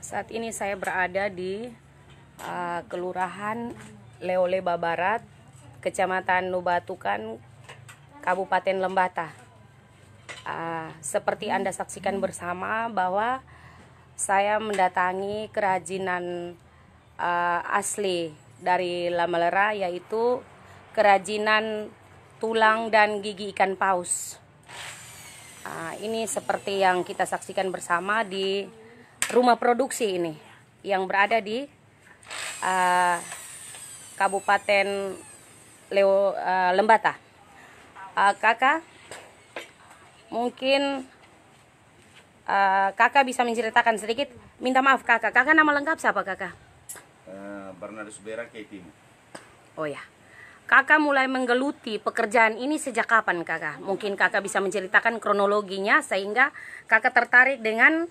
Saat ini saya berada di Kelurahan Leoleba Barat, Kecamatan Nubatukan, Kabupaten Lembata. Seperti Anda saksikan bersama bahwa saya mendatangi kerajinan asli dari Lamalera, yaitu kerajinan tulang dan gigi ikan paus. Ini seperti yang kita saksikan bersama di rumah produksi ini yang berada di Kabupaten Lembata. Kakak, mungkin kakak bisa menceritakan sedikit. Minta maaf kakak nama lengkap siapa kakak? Bernardus Bera Ketim. Oh ya, kakak mulai menggeluti pekerjaan ini sejak kapan kakak? Mungkin kakak bisa menceritakan kronologinya sehingga kakak tertarik dengan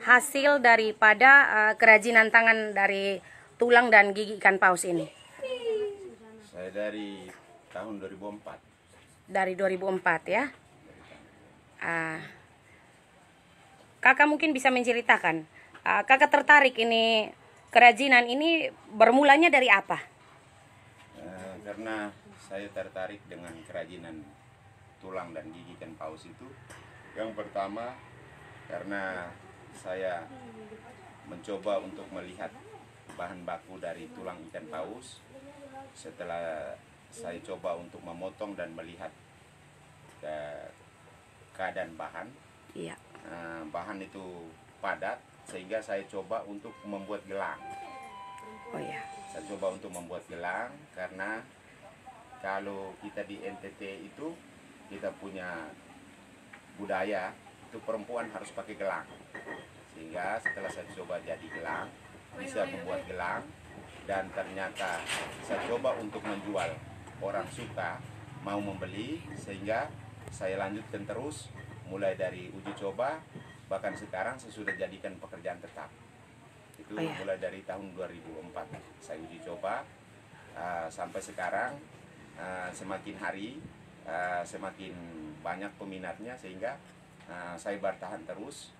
hasil daripada kerajinan tangan dari tulang dan gigi ikan paus ini. Saya dari tahun 2004. Dari 2004 ya. Kakak mungkin bisa menceritakan, kakak tertarik ini kerajinan ini bermulanya dari apa? Karena saya tertarik dengan kerajinan tulang dan gigi ikan paus itu. Yang pertama karena saya mencoba untuk melihat bahan baku dari tulang ikan paus. Setelah saya coba untuk memotong dan melihat keadaan bahan, Iya. Bahan itu padat, sehingga saya coba untuk membuat gelang. Oh ya. Saya coba untuk membuat gelang karena kalau kita di NTT itu kita punya budaya itu perempuan harus pakai gelang. Sehingga setelah saya coba jadi gelang, bisa membuat gelang, dan ternyata saya coba untuk menjual, orang suka, mau membeli, sehingga saya lanjutkan terus mulai dari uji coba, bahkan sekarang saya sudah jadikan pekerjaan tetap. Itu mulai dari tahun 2004 saya uji coba sampai sekarang. Semakin hari semakin banyak peminatnya, sehingga saya bertahan terus.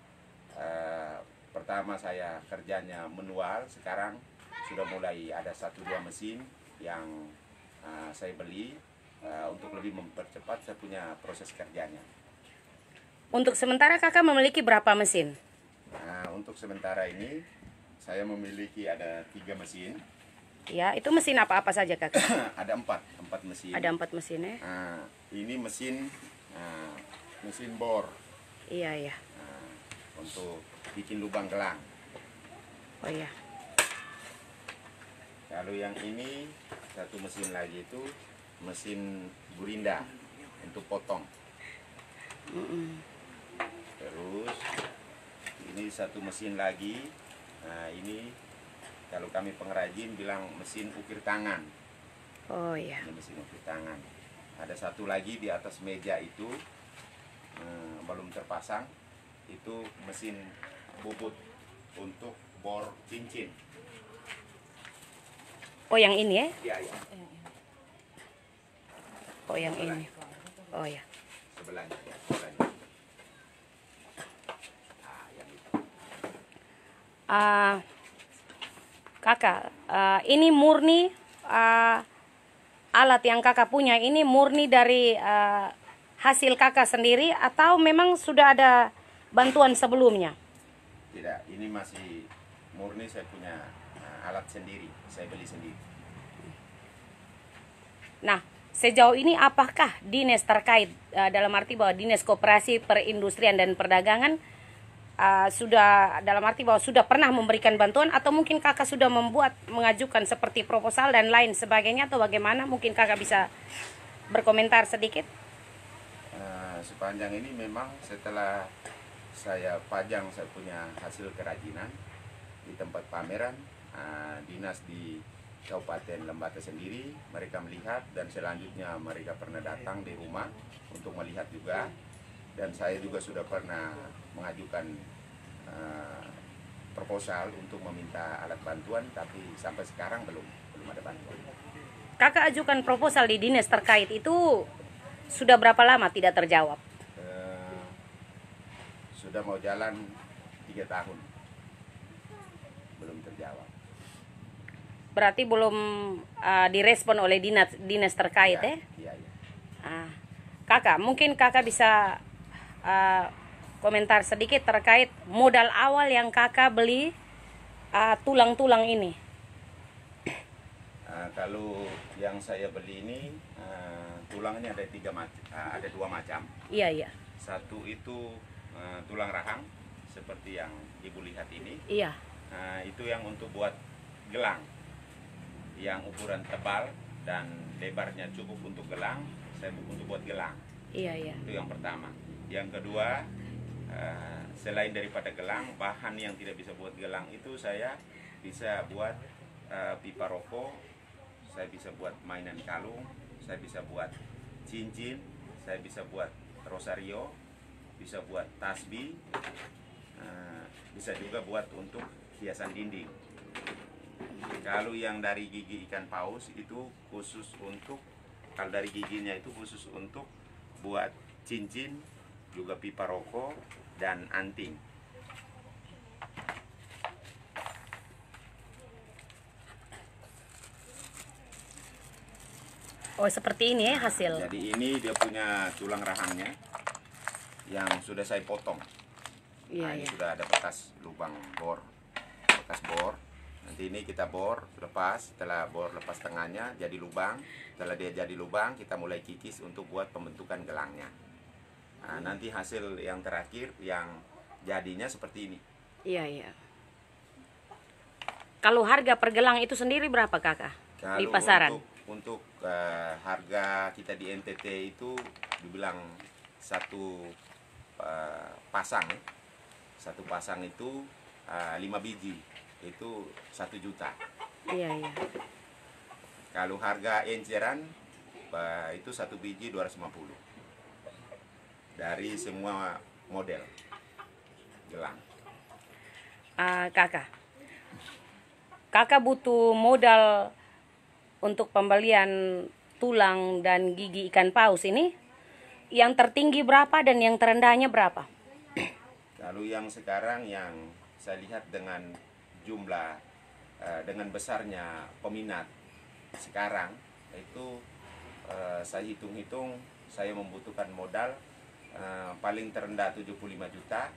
Pertama saya kerjanya manual, sekarang sudah mulai ada 1-2 mesin yang saya beli untuk lebih mempercepat saya punya proses kerjanya. Untuk sementara kakak memiliki berapa mesin? Untuk sementara ini saya memiliki ada 3 mesin. Ya, itu mesin apa-apa saja kakak? Ada 4 mesin. Ada 4 mesin ya? Ini mesin bor. Iya. Untuk bikin lubang gelang. Oh iya. Lalu yang ini satu mesin lagi itu mesin gurinda untuk potong. Terus ini satu mesin lagi. Ini kalau kami pengrajin bilang mesin ukir tangan. Oh iya. Ini mesin ukir tangan. Ada satu lagi di atas meja itu belum terpasang. Itu mesin bubut untuk bor cincin. Oh yang ini ya? Iya. Oh yang ini. Oh ya. Sebelahnya. Yang itu. Kakak, ini murni alat yang kakak punya ini murni dari hasil kakak sendiri atau memang sudah ada bantuan sebelumnya? Tidak, ini masih murni saya punya alat sendiri, saya beli sendiri. Nah, sejauh ini apakah dinas terkait dalam arti bahwa Dinas Koperasi Perindustrian dan Perdagangan sudah dalam arti bahwa sudah pernah memberikan bantuan, atau mungkin kakak sudah mengajukan seperti proposal dan lain sebagainya, atau bagaimana? Mungkin kakak bisa berkomentar sedikit. Sepanjang ini memang setelah saya pajang saya punya hasil kerajinan di tempat pameran, dinas di Kabupaten Lembata sendiri mereka melihat, dan selanjutnya mereka pernah datang di rumah untuk melihat juga, dan saya juga sudah pernah mengajukan proposal untuk meminta alat bantuan, tapi sampai sekarang belum ada bantuan. Kakak ajukan proposal di dinas terkait itu sudah berapa lama tidak terjawab? Sudah mau jalan 3 tahun. belum terjawab. Berarti belum direspon oleh dinas terkait ya? Iya, iya. Kakak, mungkin kakak bisa komentar sedikit terkait modal awal yang kakak beli tulang-tulang ini. Kalau yang saya beli ini tulangnya ada dua macam. Iya, iya. Satu itu tulang rahang seperti yang ibu lihat ini. Iya. Itu yang untuk buat gelang, yang ukuran tebal dan lebarnya cukup untuk gelang, saya untuk buat gelang. Iya, iya. Itu yang pertama. Yang kedua, selain daripada gelang, bahan yang tidak bisa buat gelang itu saya bisa buat pipa rokok, saya bisa buat mainan kalung, saya bisa buat cincin, saya bisa buat rosario, bisa buat tasbih, bisa juga buat untuk hiasan dinding. Kalau yang dari gigi ikan paus itu khusus untuk, kalau dari giginya itu khusus untuk buat cincin, juga pipa rokok dan anting. Oh, seperti ini ya hasil. Jadi ini dia punya tulang rahangnya yang sudah saya potong. Iya, Ini iya. sudah ada bekas lubang bor, bekas bor. Nanti ini kita bor lepas, setelah bor lepas tengahnya jadi lubang. Setelah dia jadi lubang, kita mulai kikis untuk buat pembentukan gelangnya. Nanti hasil yang terakhir yang jadinya seperti ini. Iya, iya. Kalau harga per gelang itu sendiri berapa kakak di Kalau pasaran? untuk harga kita di NTT itu dibilang satu pasang, satu pasang itu 5 biji itu 1 juta. Iya, iya. Kalau harga enceran itu 1 biji 250 dari semua model gelang. Kakak butuh modal untuk pembelian tulang dan gigi ikan paus ini. Yang tertinggi berapa dan yang terendahnya berapa? Kalau yang sekarang yang saya lihat dengan jumlah dengan besarnya peminat sekarang itu saya hitung-hitung saya membutuhkan modal paling terendah 75 juta,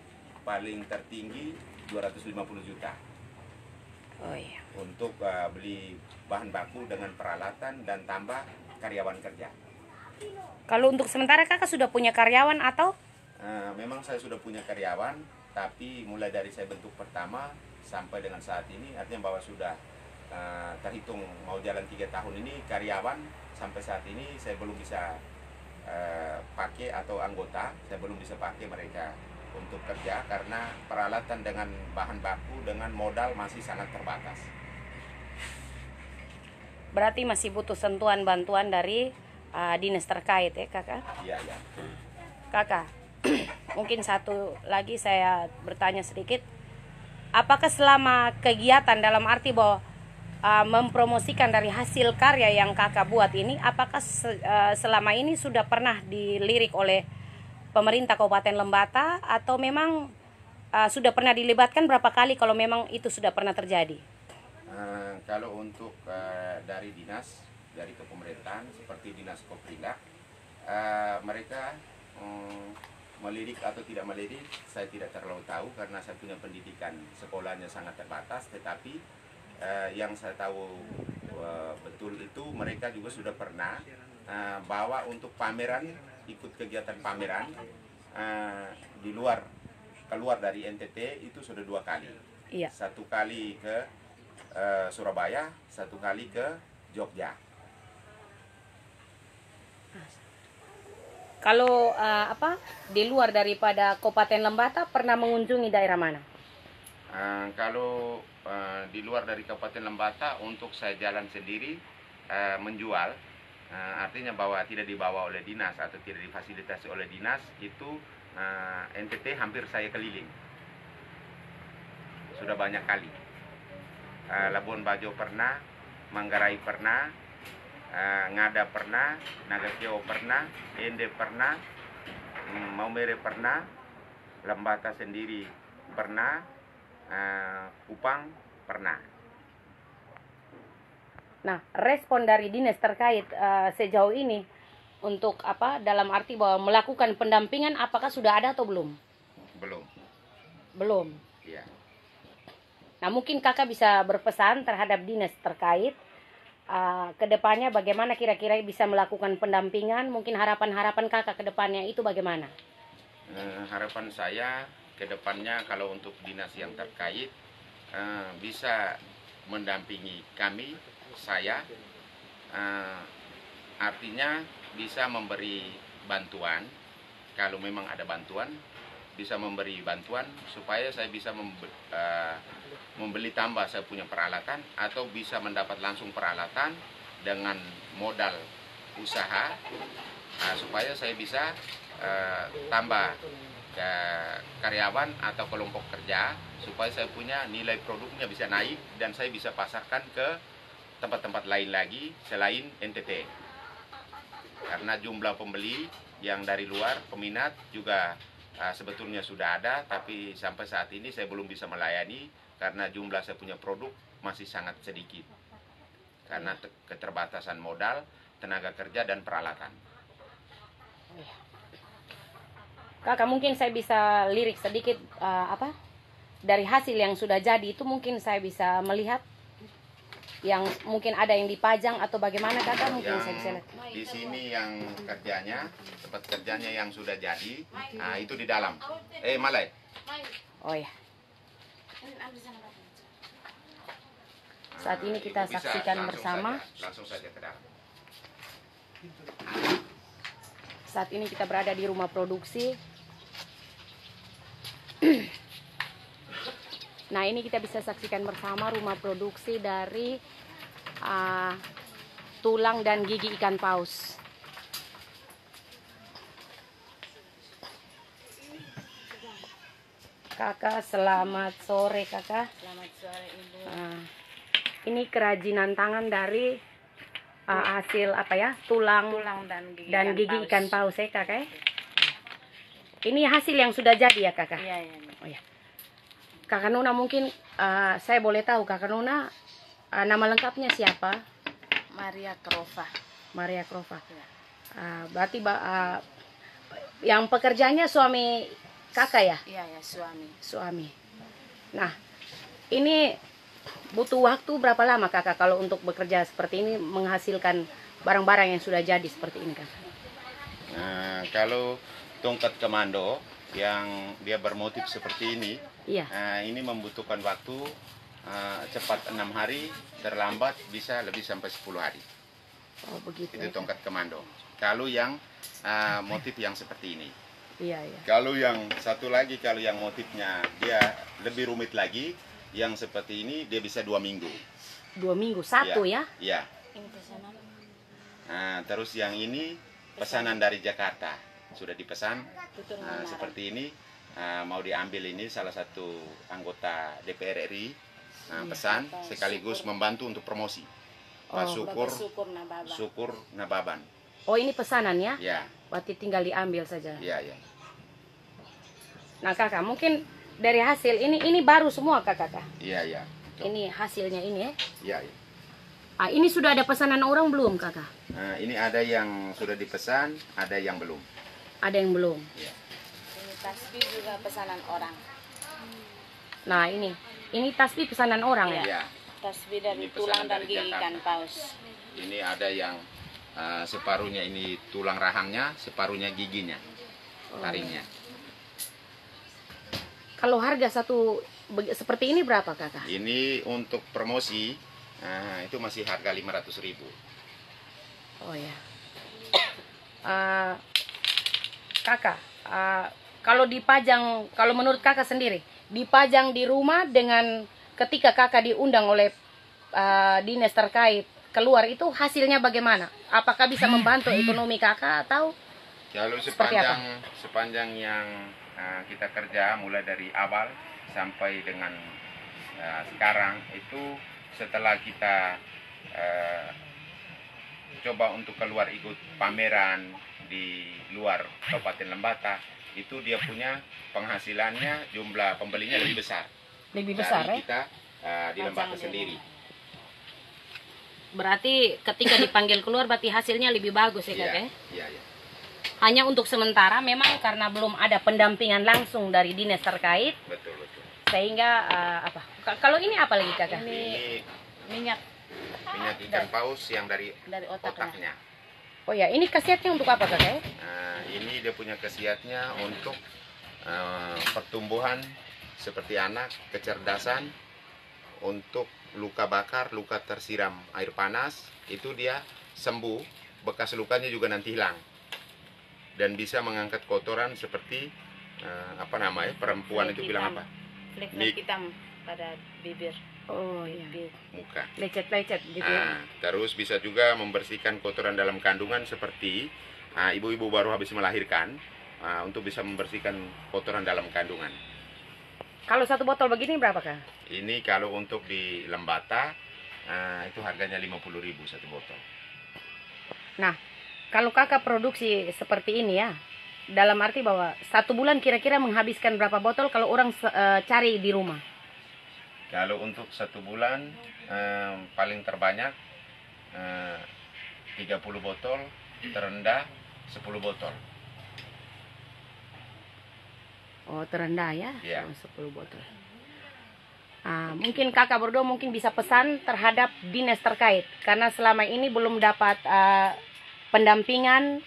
paling tertinggi 250 juta. Oh iya. Untuk beli bahan baku dengan peralatan dan tambah karyawan kerja. Kalau untuk sementara kakak sudah punya karyawan atau? Memang saya sudah punya karyawan, tapi mulai dari saya bentuk pertama sampai dengan saat ini, artinya bahwa sudah terhitung mau jalan 3 tahun ini, karyawan sampai saat ini saya belum bisa pakai atau anggota, saya belum bisa pakai mereka untuk kerja karena peralatan dengan bahan baku dengan modal masih sangat terbatas. Berarti masih butuh sentuhan bantuan dari dinas terkait ya kakak? Iya, iya. Kakak, mungkin satu lagi saya bertanya sedikit. Apakah selama kegiatan dalam arti bahwa mempromosikan dari hasil karya yang kakak buat ini, apakah selama ini sudah pernah dilirik oleh pemerintah Kabupaten Lembata atau memang sudah pernah dilibatkan berapa kali kalau memang itu sudah pernah terjadi? Kalau untuk dari dinas, dari kepemerintahan seperti dinas Koprindak, mereka melirik atau tidak melirik saya tidak terlalu tahu karena saya punya pendidikan sekolahnya sangat terbatas, tetapi yang saya tahu betul itu mereka juga sudah pernah bawa untuk pameran, ikut kegiatan pameran di keluar dari NTT itu sudah 2 kali. Iya. 1 kali ke Surabaya, 1 kali ke Jogja. Kalau di luar daripada Kabupaten Lembata pernah mengunjungi daerah mana? Kalau di luar dari Kabupaten Lembata untuk saya jalan sendiri menjual, artinya bahwa tidak dibawa oleh dinas atau tidak difasilitasi oleh dinas, itu NTT hampir saya keliling. Sudah banyak kali. Labuan Bajo pernah, Manggarai pernah, Ngada pernah, Nagakeo pernah, Ende pernah, Maumere pernah, Lembata sendiri pernah, Kupang Pernah. Nah, respon dari dinas terkait sejauh ini untuk apa? Dalam arti bahwa melakukan pendampingan, apakah sudah ada atau belum? Belum. Belum. Iya. Nah, mungkin kakak bisa berpesan terhadap dinas terkait ke depannya bagaimana kira-kira bisa melakukan pendampingan, mungkin harapan-harapan kakak ke depannya itu bagaimana? Harapan saya ke depannya kalau untuk dinas yang terkait bisa mendampingi kami, saya, artinya bisa memberi bantuan, kalau memang ada bantuan, bisa memberi bantuan supaya saya bisa membeli tambah saya punya peralatan, atau bisa mendapat langsung peralatan dengan modal usaha, supaya saya bisa tambah ke karyawan atau kelompok kerja, supaya saya punya nilai produknya bisa naik dan saya bisa pasarkan ke tempat-tempat lain lagi selain NTT. Karena jumlah pembeli yang dari luar, peminat juga sebetulnya sudah ada, tapi sampai saat ini saya belum bisa melayani karena jumlah saya punya produk masih sangat sedikit. Karena keterbatasan modal, tenaga kerja, dan peralatan. Kakak, mungkin saya bisa lirik sedikit dari hasil yang sudah jadi itu, mungkin saya bisa melihat yang mungkin ada yang dipajang atau bagaimana kakak, mungkin yang saya bisa lihat. Di sini yang kerjanya, tempat kerjanya yang sudah jadi, itu di dalam. Malai. Oh ya. Saat ini kita Ibu bisa saksikan langsung bersama. langsung saja ke dalam. Saat ini kita berada di rumah produksi. Nah, ini kita bisa saksikan bersama rumah produksi dari tulang dan gigi ikan paus. Kakak, selamat sore kakak. Selamat sore Ibu. Ini kerajinan tangan dari hasil apa ya, tulang dan gigi ikan paus ya kakak. Ini hasil yang sudah jadi ya kakak. Iya, iya. Oh ya. Kakak Nona, mungkin saya boleh tahu kakak Nona nama lengkapnya siapa? Maria Krova. Maria Krova. Ya. Berarti yang pekerjanya suami kakak ya? Iya, ya, suami. Suami. Nah, ini butuh waktu berapa lama kakak kalau untuk bekerja seperti ini, menghasilkan barang-barang yang sudah jadi seperti ini kakak? Kalau tongkat komando yang dia bermotif seperti ini, Iya. ini membutuhkan waktu cepat 6 hari, terlambat bisa lebih sampai 10 hari. Oh begitu. Itu Ya, tongkat komando. Kalau yang motif yang seperti ini. iya, iya. Kalau yang satu lagi, kalau yang motifnya dia lebih rumit lagi, yang seperti ini dia bisa 2 minggu. 2 minggu satu ya? Iya. Ini pesanan. Terus yang ini pesanan dari Jakarta, sudah dipesan. Tutur menara. Seperti ini, mau diambil ini salah satu anggota DPR RI, pesan sekaligus membantu untuk promosi. Pak Bapak Syukur Nababa. Syukur Nababan. Oh, ini pesanannya? Ya, Berarti tinggal diambil saja. ya, ya. Nah kakak, mungkin dari hasil ini baru semua kakak. Iya, ya. Ini hasilnya ini ya. Iya, ya. Ini sudah ada pesanan orang belum kakak? Ini ada yang sudah dipesan, ada yang belum. Ada yang belum. Ya. Ini tasbih juga pesanan orang. Nah ini tasbih pesanan orang ya? Ya. Tasbih dari Ini pesanan tulang dan dari gigi Jakarta. ikan paus. Ini ada yang separuhnya ini tulang rahangnya, separuhnya giginya, taringnya. Kalau harga satu seperti ini berapa kakak? Ini untuk promosi itu masih harga 500.000. Oh ya. Kakak, kalau dipajang, kalau menurut kakak sendiri, dipajang di rumah dengan ketika kakak diundang oleh dinas terkait keluar, itu hasilnya bagaimana? Apakah bisa membantu ekonomi kakak atau? Kalau Seperti apa? sepanjang yang kita kerja mulai dari awal sampai dengan sekarang itu, setelah kita coba untuk keluar ikut pameran di luar Kabupaten Lembata, itu dia punya penghasilannya, jumlah pembelinya lebih besar. Lebih besar Dari ya? kita di Lembata sendiri. Berarti ketika dipanggil keluar berarti hasilnya lebih bagus ya Kak? Iya, iya, iya. Hanya untuk sementara memang karena belum ada pendampingan langsung dari dinas terkait. Betul, betul. Sehingga apa? Kalau ini apa lagi Kakak? Ini Minyak minyak ikan paus yang dari otaknya. otaknya. Oh ya, ini khasiatnya untuk apa Kakak? Nah, ini dia punya khasiatnya untuk pertumbuhan seperti anak, kecerdasan, untuk luka bakar, luka tersiram air panas, itu dia sembuh, bekas lukanya juga nanti hilang. Dan bisa mengangkat kotoran seperti apa namanya, perempuan itu bilang apa? Flek-flek hitam pada bibir. Oh iya. Muka. Lecet-lecet gitu ya. Terus bisa juga membersihkan kotoran dalam kandungan seperti ibu-ibu baru habis melahirkan, untuk bisa membersihkan kotoran dalam kandungan. Kalau satu botol begini berapa Kak? Ini kalau untuk di Lembata itu harganya 50.000 satu botol. Nah, kalau Kakak produksi seperti ini ya, dalam arti bahwa satu bulan kira-kira menghabiskan berapa botol kalau orang cari di rumah? Kalau untuk satu bulan paling terbanyak 30 botol, terendah 10 botol. Oh terendah ya, Iya. 10 botol. Mungkin kakak berdua mungkin bisa pesan terhadap dinas terkait karena selama ini belum dapat pendampingan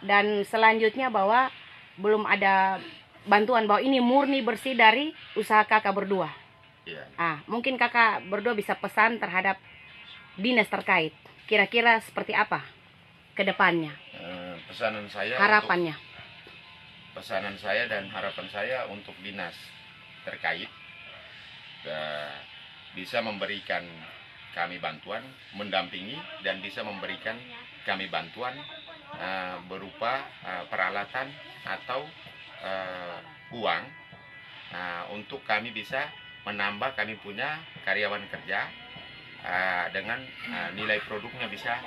dan selanjutnya bahwa belum ada bantuan bahwa ini murni bersih dari usaha kakak berdua. Iya. Mungkin kakak berdua bisa pesan terhadap dinas terkait. Kira-kira seperti apa ke depannya? Pesanan saya Harapannya. Pesanan saya dan harapan saya untuk dinas terkait bisa memberikan kami bantuan, mendampingi dan bisa memberikan kami bantuan berupa peralatan atau uang untuk kami bisa menambah kami punya karyawan kerja dengan nilai produknya bisa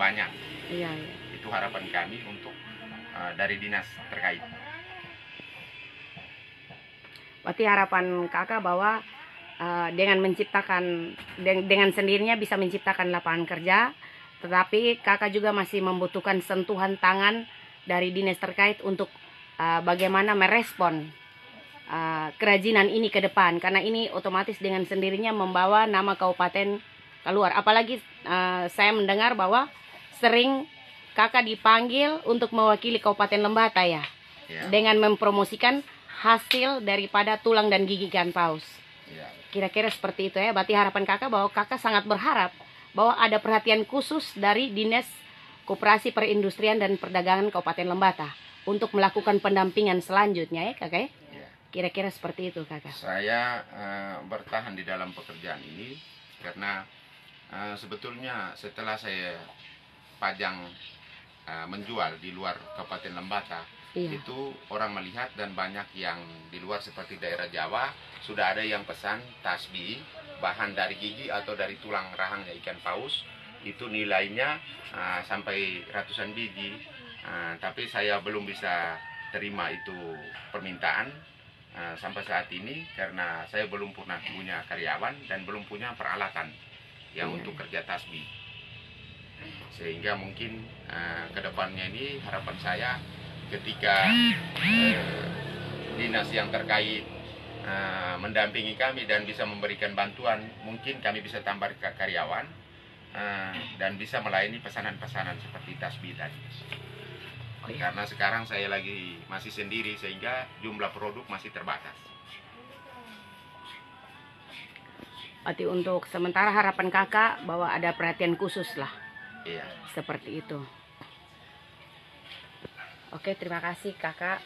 banyak. Iya, iya. Itu harapan kami untuk dari dinas terkait. Berarti harapan kakak bahwa dengan menciptakan dengan sendirinya bisa menciptakan lapangan kerja, tetapi kakak juga masih membutuhkan sentuhan tangan dari dinas terkait untuk bagaimana merespon kerajinan ini ke depan, karena ini otomatis dengan sendirinya membawa nama kabupaten keluar. Apalagi saya mendengar bahwa sering kakak dipanggil untuk mewakili Kabupaten Lembata ya, dengan mempromosikan hasil daripada tulang dan gigi ikan paus. Kira-kira seperti itu ya. Berarti harapan kakak bahwa kakak sangat berharap bahwa ada perhatian khusus dari Dinas Koperasi Perindustrian dan Perdagangan Kabupaten Lembata untuk melakukan pendampingan selanjutnya ya kakak ya. Kira-kira seperti itu kakak. Saya bertahan di dalam pekerjaan ini karena sebetulnya setelah saya pajang menjual di luar Kabupaten Lembata, itu orang melihat dan banyak yang di luar seperti daerah Jawa sudah ada yang pesan tasbih bahan dari gigi atau dari tulang rahangnya ikan paus, itu nilainya sampai ratusan biji, tapi saya belum bisa terima itu permintaan sampai saat ini karena saya belum pernah punya karyawan dan belum punya peralatan yang untuk kerja tasbih. Sehingga mungkin kedepannya ini harapan saya ketika dinas yang terkait mendampingi kami dan bisa memberikan bantuan, mungkin kami bisa tambah karyawan dan bisa melayani pesanan-pesanan seperti tasbih tadi. Karena sekarang saya lagi masih sendiri sehingga jumlah produk masih terbatas. Berarti untuk sementara harapan kakak bahwa ada perhatian khusus lah. Iya. Seperti itu. Oke, terima kasih kakak.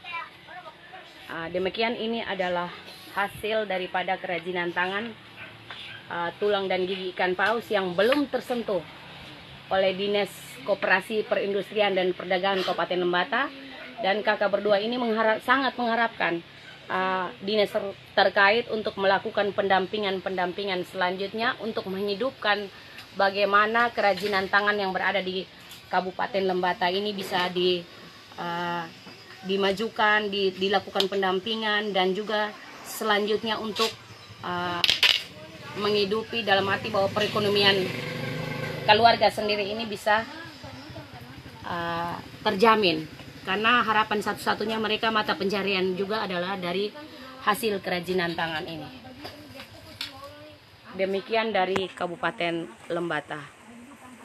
Demikian ini adalah hasil daripada kerajinan tangan tulang dan gigi ikan paus yang belum tersentuh oleh Dinas Koperasi Perindustrian dan Perdagangan Kabupaten Lembata. Dan kakak berdua ini sangat mengharapkan dinas terkait untuk melakukan pendampingan selanjutnya untuk menghidupkan bagaimana kerajinan tangan yang berada di Kabupaten Lembata ini bisa dimajukan, dilakukan pendampingan dan juga selanjutnya untuk menghidupi, dalam arti bahwa perekonomian keluarga sendiri ini bisa terjamin, karena harapan satu-satunya mereka mata pencarian juga adalah dari hasil kerajinan tangan ini. Demikian dari Kabupaten Lembata.